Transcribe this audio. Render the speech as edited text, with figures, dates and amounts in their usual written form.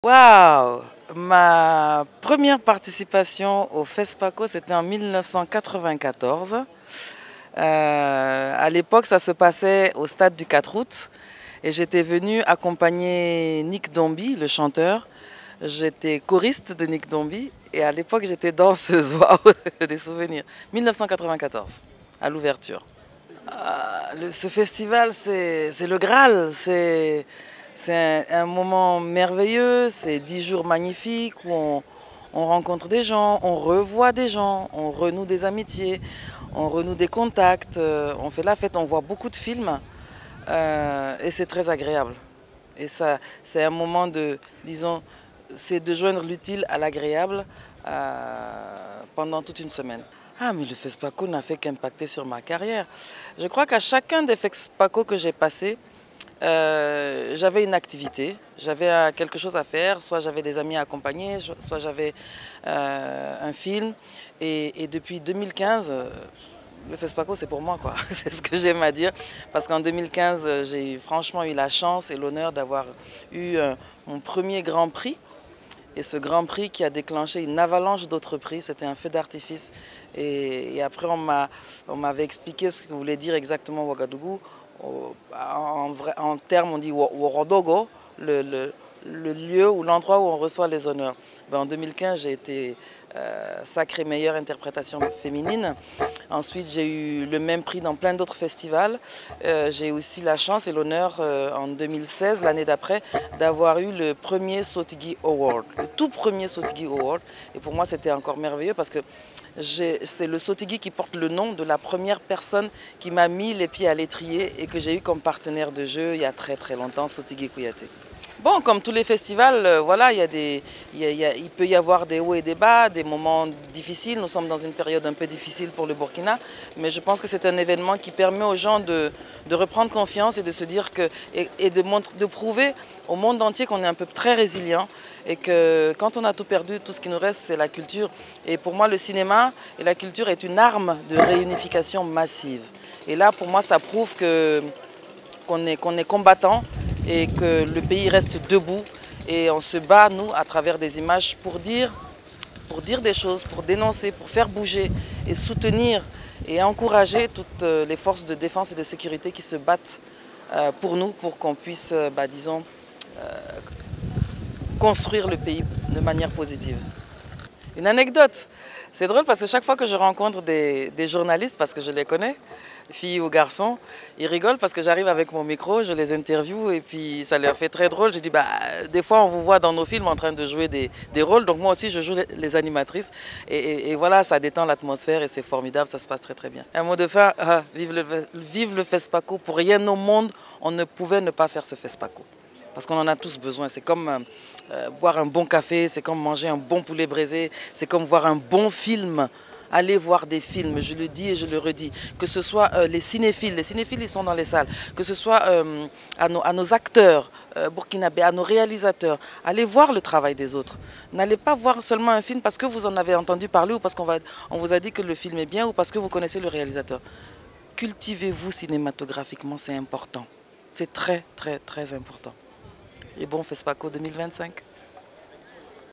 Waouh! Ma première participation au FESPACO, c'était en 1994. À l'époque, ça se passait au stade du 4 août et j'étais venue accompagner Nick Dombie, le chanteur. J'étais choriste de Nick Dombie et à l'époque, j'étais danseuse. Waouh, des souvenirs. 1994, à l'ouverture. Ce festival, c'est le Graal. C'est un moment merveilleux, c'est 10 jours magnifiques où on rencontre des gens, on revoit des gens, on renoue des amitiés, on renoue des contacts, on fait la fête, on voit beaucoup de films et c'est très agréable. Et ça, c'est un moment de, disons, c'est de joindre l'utile à l'agréable pendant toute une semaine. Ah, mais le FESPACO n'a fait qu'impacter sur ma carrière. Je crois qu'à chacun des FESPACO que j'ai passé, j'avais une activité, j'avais quelque chose à faire, soit j'avais des amis à accompagner, soit j'avais un film. Et depuis 2015, le FESPACO c'est pour moi, quoi. C'est ce que j'aime à dire. Parce qu'en 2015, j'ai franchement eu la chance et l'honneur d'avoir eu mon premier Grand Prix. Et ce Grand Prix qui a déclenché une avalanche d'autres prix, c'était un feu d'artifice. Et après, on m'avait expliqué ce que voulait dire exactement Ouagadougou. En termes, on dit Worodogo, le lieu ou l'endroit où on reçoit les honneurs. En 2015, j'ai été sacrée meilleure interprétation féminine. Ensuite, j'ai eu le même prix dans plein d'autres festivals. J'ai aussi la chance et l'honneur en 2016, l'année d'après, d'avoir eu le premier Sotigi Award, le tout premier Sotigi Award. Et pour moi, c'était encore merveilleux parce que c'est le Sotigi qui porte le nom de la première personne qui m'a mis les pieds à l'étrier et que j'ai eu comme partenaire de jeu il y a très très longtemps, Sotigi Kouyaté. Bon, comme tous les festivals, voilà, il peut y avoir des hauts et des bas, des moments difficiles. Nous sommes dans une période un peu difficile pour le Burkina, mais je pense que c'est un événement qui permet aux gens de reprendre confiance et de se dire que, et de prouver au monde entier qu'on est un peu très résilient et que quand on a tout perdu, tout ce qui nous reste, c'est la culture. Et pour moi, le cinéma et la culture est une arme de réunification massive. Et là, pour moi, ça prouve qu'on est combattant et que le pays reste debout et on se bat, nous, à travers des images pour dire des choses, pour dénoncer, pour faire bouger et soutenir et encourager toutes les forces de défense et de sécurité qui se battent pour nous, pour qu'on puisse, disons, construire le pays de manière positive. Une anecdote, c'est drôle parce que chaque fois que je rencontre des journalistes, parce que je les connais, filles ou garçons, ils rigolent parce que j'arrive avec mon micro, je les interviewe et puis ça leur fait très drôle. Je dis, des fois on vous voit dans nos films en train de jouer des rôles, donc moi aussi je joue les animatrices. Et voilà, ça détend l'atmosphère et c'est formidable, ça se passe très très bien. Un mot de fin, vive le FESPACO. Pour rien au monde, on ne pouvait ne pas faire ce FESPACO. Parce qu'on en a tous besoin. C'est comme boire un bon café, c'est comme manger un bon poulet braisé, c'est comme voir un bon film. Allez voir des films, je le dis et je le redis. Que ce soit les cinéphiles ils sont dans les salles. Que ce soit à nos acteurs burkinabés, à nos réalisateurs. Allez voir le travail des autres. N'allez pas voir seulement un film parce que vous en avez entendu parler ou parce qu'on vous a dit que le film est bien ou parce que vous connaissez le réalisateur. Cultivez-vous cinématographiquement, c'est important. C'est très très très important. Et bon FESPACO 2025.